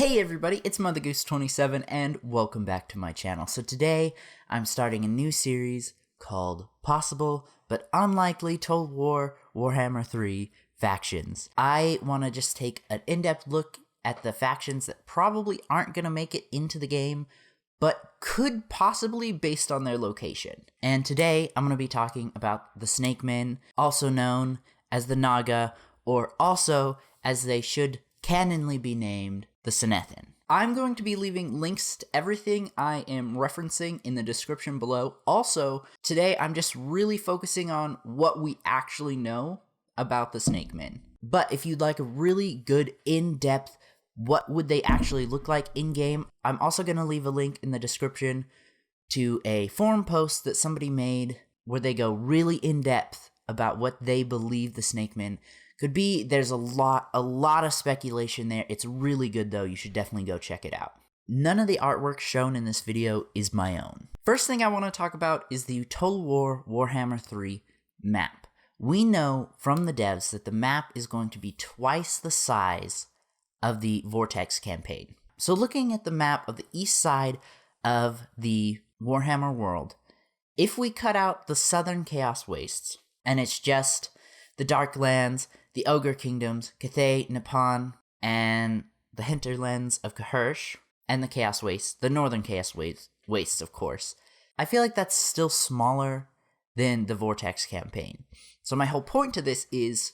Hey everybody, it's MotherGoose27 and welcome back to my channel. So today I'm starting a new series called Possible but Unlikely Total War Warhammer 3 Factions. I want to just take an in-depth look at the factions that probably aren't going to make it into the game, but could possibly based on their location. And today I'm going to be talking about the Snakemen, also known as the Naga, or also as they should canonly be named, the Snakemen. I'm going to be leaving links to everything I am referencing in the description below. Also, today I'm just really focusing on what we actually know about the Snakemen. But if you'd like a really good in-depth what would they actually look like in-game, I'm also going to leave a link in the description to a forum post that somebody made where they go really in-depth about what they believe the Snakemen could be. There's a lot of speculation there. It's really good though. You should definitely go check it out. None of the artwork shown in this video is my own. First thing I want to talk about is the Total War Warhammer 3 map. We know from the devs that the map is going to be twice the size of the Vortex campaign. So looking at the map of the east side of the Warhammer world, if we cut out the southern Chaos Wastes, and it's just the Darklands, the Ogre Kingdoms, Cathay, Nippon, and the Hinterlands of Khuresh, and the Chaos Wastes, the northern Chaos Wastes, of course, I feel like that's still smaller than the Vortex campaign. So my whole point to this is,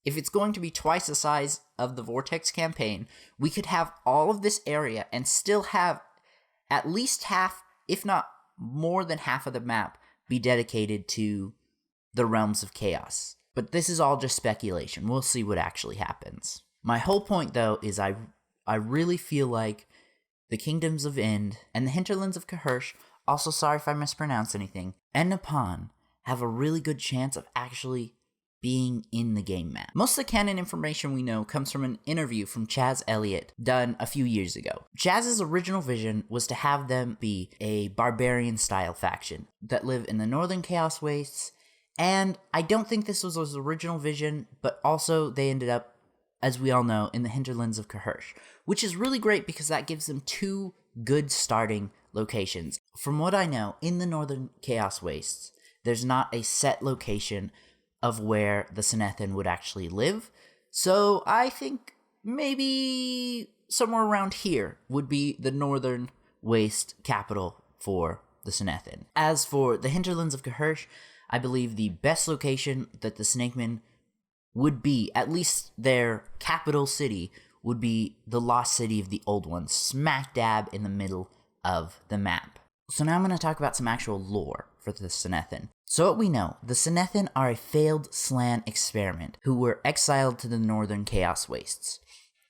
if it's going to be twice the size of the Vortex campaign, we could have all of this area and still have at least half, if not more than half of the map, be dedicated to the Realms of Chaos. But this is all just speculation. We'll see what actually happens. My whole point, though, is I really feel like the Kingdoms of Ind and the Hinterlands of Khuresh, also sorry if I mispronounce anything, and Nippon have a really good chance of actually being in the game map. Most of the canon information we know comes from an interview from Chaz Elliott done a few years ago. Chaz's original vision was to have them be a barbarian-style faction that live in the northern Chaos Wastes, and I don't think this was his original vision, but also they ended up, as we all know, in the Hinterlands of Khuresh, which is really great because that gives them two good starting locations. From what I know, in the northern Chaos Wastes, there's not a set location of where the Snakemen would actually live, so I think maybe somewhere around here would be the northern waste capital for the Snakemen. As for the Hinterlands of Khuresh, I believe the best location that the Snakemen would be, at least their capital city, would be the lost city of the Old Ones, smack dab in the middle of the map. So now I'm going to talk about some actual lore for the Snakemen. So what we know, the Snakemen are a failed Slan experiment who were exiled to the northern Chaos Wastes.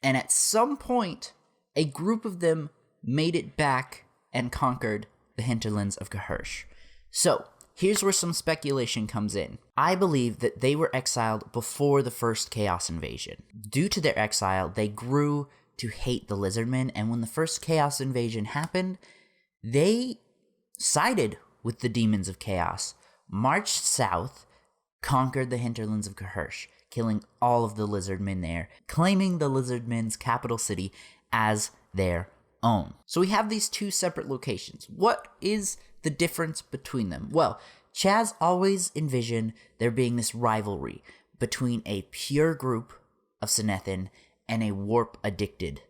And at some point, a group of them made it back and conquered the Hinterlands of Khuresh. So here's where some speculation comes in. I believe that they were exiled before the first Chaos invasion. Due to their exile, they grew to hate the Lizardmen, and when the first Chaos invasion happened, they sided with the Demons of Chaos, marched south, conquered the Hinterlands of Khuresh, killing all of the Lizardmen there, claiming the Lizardmen's capital city as their own. So we have these two separate locations. What is the difference between them? Well, Chaz always envisioned there being this rivalry between a pure group of Snakemen and a warp-addicted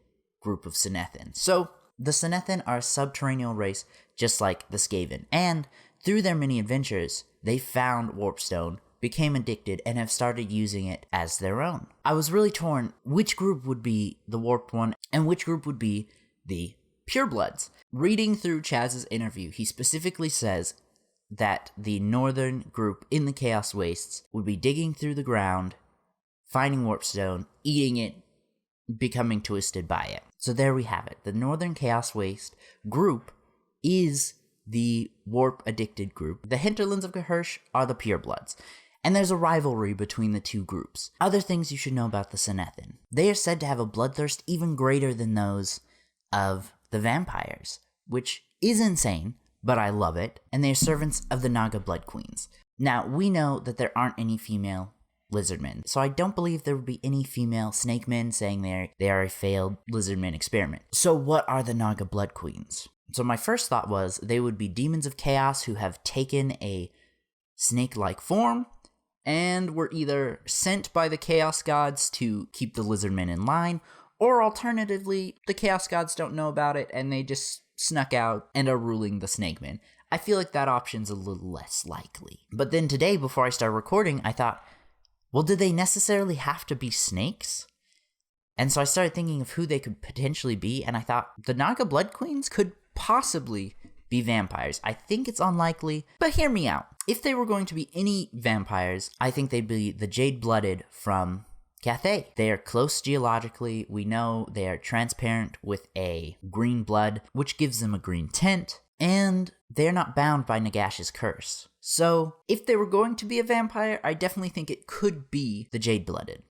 group of Snakemen. So the Snakemen are a subterranean race just like the Skaven, and through their many adventures, they found Warpstone, became addicted, and have started using it as their own. I was really torn which group would be the warped one and which group would be the purebloods. Reading through Chaz's interview, he specifically says that the northern group in the Chaos Wastes would be digging through the ground, finding Warpstone, eating it, becoming twisted by it. So there we have it. The northern Chaos Waste group is the warp-addicted group. The Hinterlands of Khuresh are the purebloods. And there's a rivalry between the two groups. Other things you should know about the Snakemen. They are said to have a bloodthirst even greater than those of the vampires, which is insane, but I love it. And they are servants of the Naga Blood Queens. Now, we know that there aren't any female lizardmen. So I don't believe there would be any female snakemen, saying they are a failed lizardmen experiment. So what are the Naga Blood Queens? So my first thought was they would be demons of chaos who have taken a snake-like form and were either sent by the chaos gods to keep the lizardmen in line, or alternatively, the chaos gods don't know about it and they just snuck out and are ruling the snakemen. I feel like that option's a little less likely. But then today, before I started recording, I thought, well, do they necessarily have to be snakes? And so I started thinking of who they could potentially be, and I thought the Naga Blood Queens could possibly be vampires. I think it's unlikely, but hear me out. If they were going to be any vampires, I think they'd be the Jade-Blooded from Cathay. They are close geologically. We know they are transparent with a green blood, which gives them a green tint, and they're not bound by Nagash's curse. So, if they were going to be a vampire, I definitely think it could be the Jade-Blooded.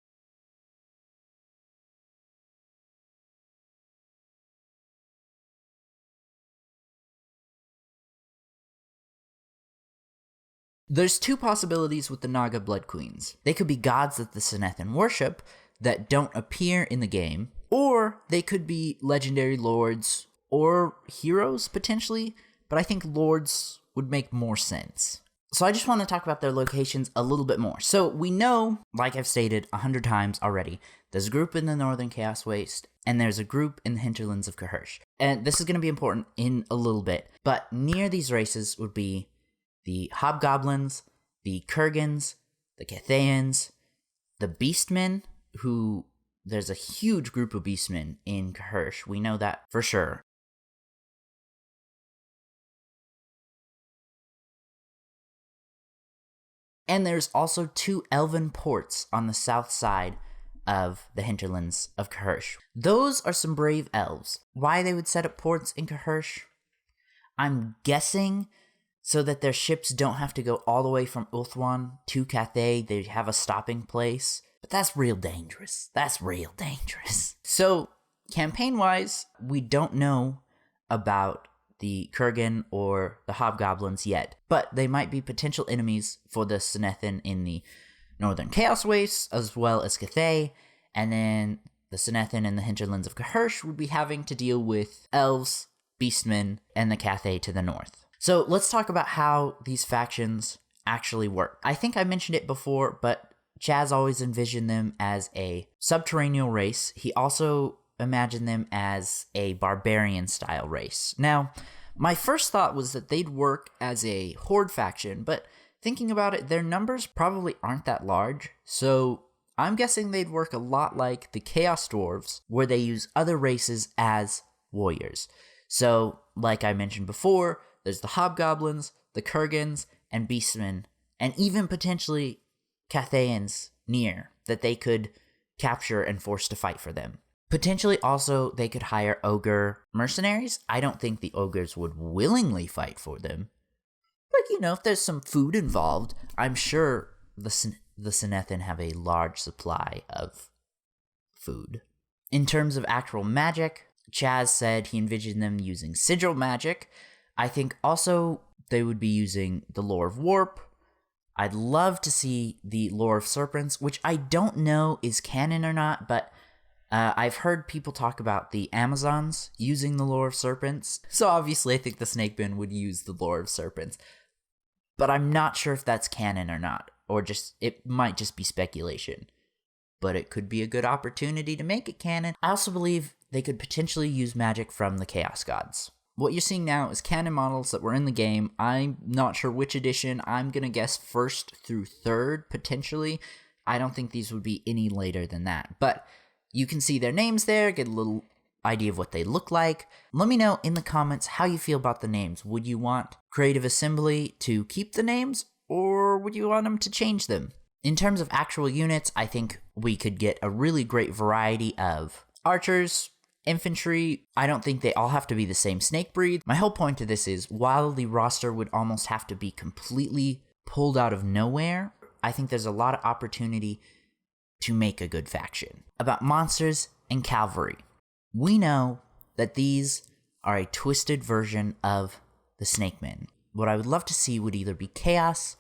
There's two possibilities with the Naga Blood Queens. They could be gods that the Sinethan worship that don't appear in the game, or they could be legendary lords or heroes, potentially, but I think lords would make more sense. So I just want to talk about their locations a little bit more. So we know, like I've stated 100 times already, there's a group in the Northern Chaos Waste, and there's a group in the Hinterlands of Khuresh. And this is going to be important in a little bit, but near these races would be the Hobgoblins, the Kurgens, the Cathayans, the Beastmen, who there's a huge group of Beastmen in Khuresh. We know that for sure. And there's also two elven ports on the south side of the Hinterlands of Khuresh. Those are some brave elves. Why they would set up ports in Khuresh? I'm guessing so that their ships don't have to go all the way from Ulthuan to Cathay. They have a stopping place. But that's real dangerous. So, campaign-wise, we don't know about the Kurgen or the Hobgoblins yet, but they might be potential enemies for the Sinethan in the Northern Chaos Wastes, as well as Cathay, and then the Sinethan and the Hinterlands of Khuresh would be having to deal with elves, beastmen, and the Cathay to the north. So let's talk about how these factions actually work. I think I mentioned it before, but Chaz always envisioned them as a subterranean race. He also imagined them as a barbarian-style race. Now, my first thought was that they'd work as a horde faction, but thinking about it, their numbers probably aren't that large, so I'm guessing they'd work a lot like the Chaos Dwarves, where they use other races as warriors. So, like I mentioned before, there's the Hobgoblins, the Kurgens, and Beastmen, and even potentially Cathayans near that they could capture and force to fight for them. Potentially also they could hire ogre mercenaries. I don't think the ogres would willingly fight for them. But if there's some food involved, I'm sure the Sinethan have a large supply of food. In terms of actual magic, Chaz said he envisioned them using sigil magic. I think also they would be using the lore of warp. I'd love to see the lore of serpents, which I don't know is canon or not, but I've heard people talk about the Amazons using the lore of serpents. So obviously I think the Snakemen would use the lore of serpents. But I'm not sure if that's canon or not, or it might just be speculation. But it could be a good opportunity to make it canon. I also believe they could potentially use magic from the Chaos Gods. What you're seeing now is canon models that were in the game. I'm not sure which edition. I'm going to guess 1st through 3rd, potentially. I don't think these would be any later than that. But you can see their names there, get a little idea of what they look like. Let me know in the comments how you feel about the names. Would you want Creative Assembly to keep the names, or would you want them to change them? In terms of actual units, I think we could get a really great variety of archers, infantry. I don't think they all have to be the same snake breed. My whole point to this is, while the roster would almost have to be completely pulled out of nowhere, I think there's a lot of opportunity to make a good faction. About monsters and cavalry, we know that these are a twisted version of the Snakemen. What I would love to see would either be chaos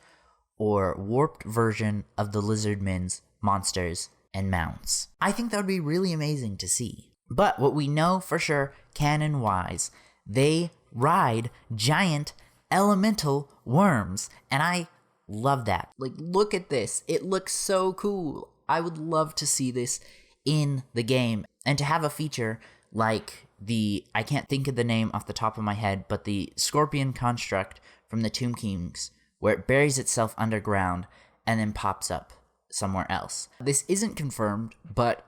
or warped version of the Lizardmen's monsters and mounts. I think that would be really amazing to see. But what we know for sure, canon-wise, they ride giant elemental worms, and I love that. Like, look at this. It looks so cool. I would love to see this in the game, and to have a feature like I can't think of the name off the top of my head, but the scorpion construct from the Tomb Kings, where it buries itself underground and then pops up somewhere else. This isn't confirmed, but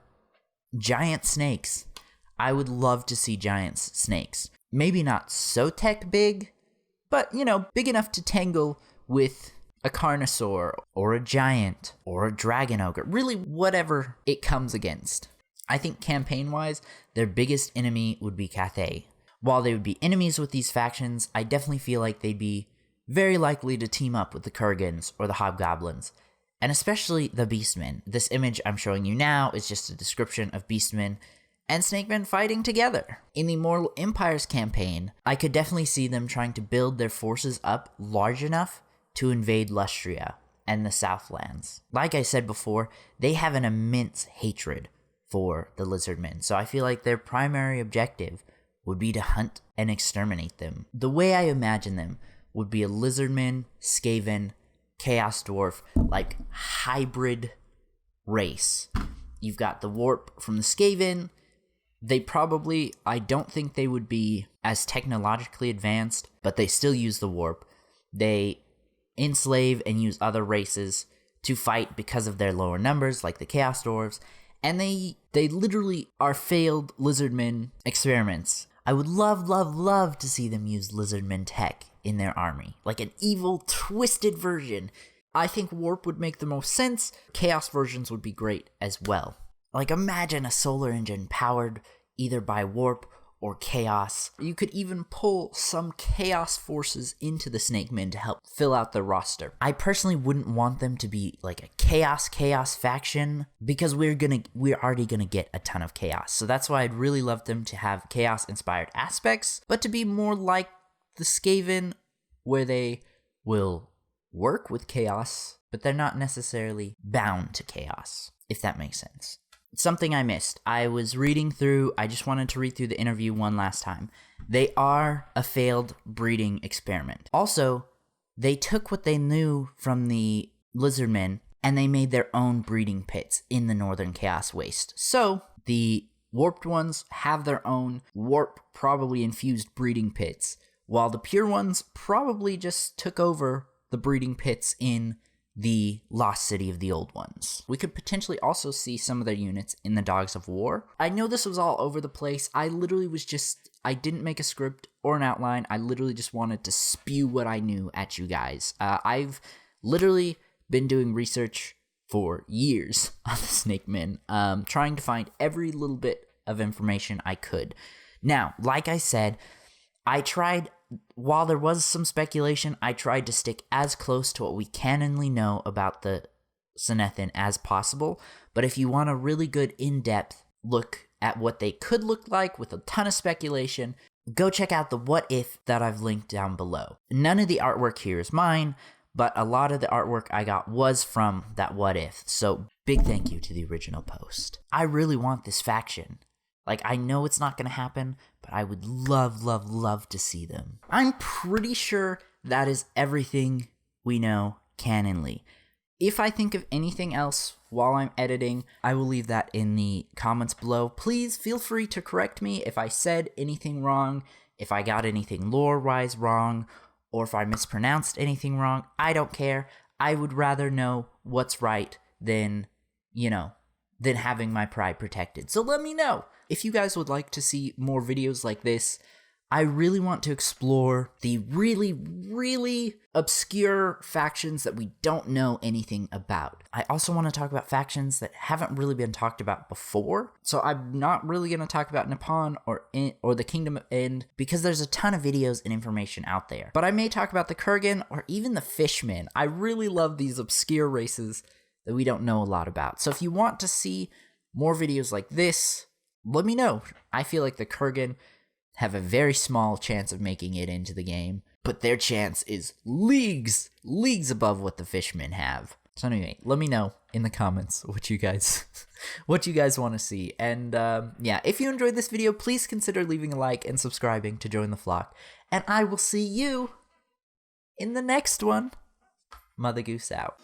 giant snakes. I would love to see giant snakes. Maybe not so tech big, but, big enough to tangle with a Carnosaur, or a giant, or a dragon ogre. Really, whatever it comes against. I think campaign-wise, their biggest enemy would be Cathay. While they would be enemies with these factions, I definitely feel like they'd be very likely to team up with the Kurgens or the Hobgoblins, and especially the Beastmen. This image I'm showing you now is just a description of Beastmen and Snakemen fighting together. In the Mortal Empires campaign, I could definitely see them trying to build their forces up large enough to invade Lustria and the Southlands. Like I said before, they have an immense hatred for the Lizardmen, so I feel like their primary objective would be to hunt and exterminate them. The way I imagine them would be a Lizardman, Skaven, Chaos Dwarf, like hybrid race. You've got the Warp from the Skaven. I don't think they would be as technologically advanced, but they still use the Warp. They enslave and use other races to fight because of their lower numbers, like the Chaos Dwarves, and they literally are failed Lizardmen experiments. I would love to see them use Lizardmen tech in their army, like an evil, twisted version. I think Warp would make the most sense. Chaos versions would be great as well. Like, imagine a solar engine powered either by Warp or Chaos. You could even pull some Chaos forces into the Snakemen to help fill out the roster. I personally wouldn't want them to be like a Chaos faction, because we're already gonna get a ton of Chaos. So that's why I'd really love them to have Chaos-inspired aspects, but to be more like the Skaven, where they will work with Chaos, but they're not necessarily bound to Chaos, if that makes sense. Something I missed. I was reading through, I just wanted to read through the interview one last time. They are a failed breeding experiment. Also, they took what they knew from the Lizardmen and they made their own breeding pits in the Northern Chaos Waste. So, the warped ones have their own warp, probably infused breeding pits, while the pure ones probably just took over the breeding pits in the lost city of the old ones. We could potentially also see some of their units in the Dogs of War. I know this was all over the place. I didn't make a script or an outline. I literally just wanted to spew what I knew at you guys. I've literally been doing research for years on the Snakemen, trying to find every little bit of information I could. Now, like I said, while there was some speculation, I tried to stick as close to what we canonly know about the Snethin as possible. But if you want a really good in-depth look at what they could look like with a ton of speculation, go check out the What If that I've linked down below. None of the artwork here is mine, but a lot of the artwork I got was from that What If. So big thank you to the original post. I really want this faction. Like, I know it's not going to happen, but I would love to see them. I'm pretty sure that is everything we know canonly. If I think of anything else while I'm editing, I will leave that in the comments below. Please feel free to correct me if I said anything wrong, if I got anything lore-wise wrong, or if I mispronounced anything wrong. I don't care. I would rather know what's right than having my pride protected. So let me know. If you guys would like to see more videos like this, I really want to explore the really obscure factions that we don't know anything about. I also want to talk about factions that haven't really been talked about before. So I'm not really going to talk about Nippon or the Kingdom of End, because there's a ton of videos and information out there. But I may talk about the Kurgen or even the Fishmen. I really love these obscure races that we don't know a lot about. So if you want to see more videos like this, let me know. I feel like the Kurgen have a very small chance of making it into the game. but their chance is leagues above what the fishmen have. So anyway, let me know in the comments what you guys want to see. And yeah, if you enjoyed this video, please consider leaving a like and subscribing to join the flock. And I will see you in the next one. Mother Goose out.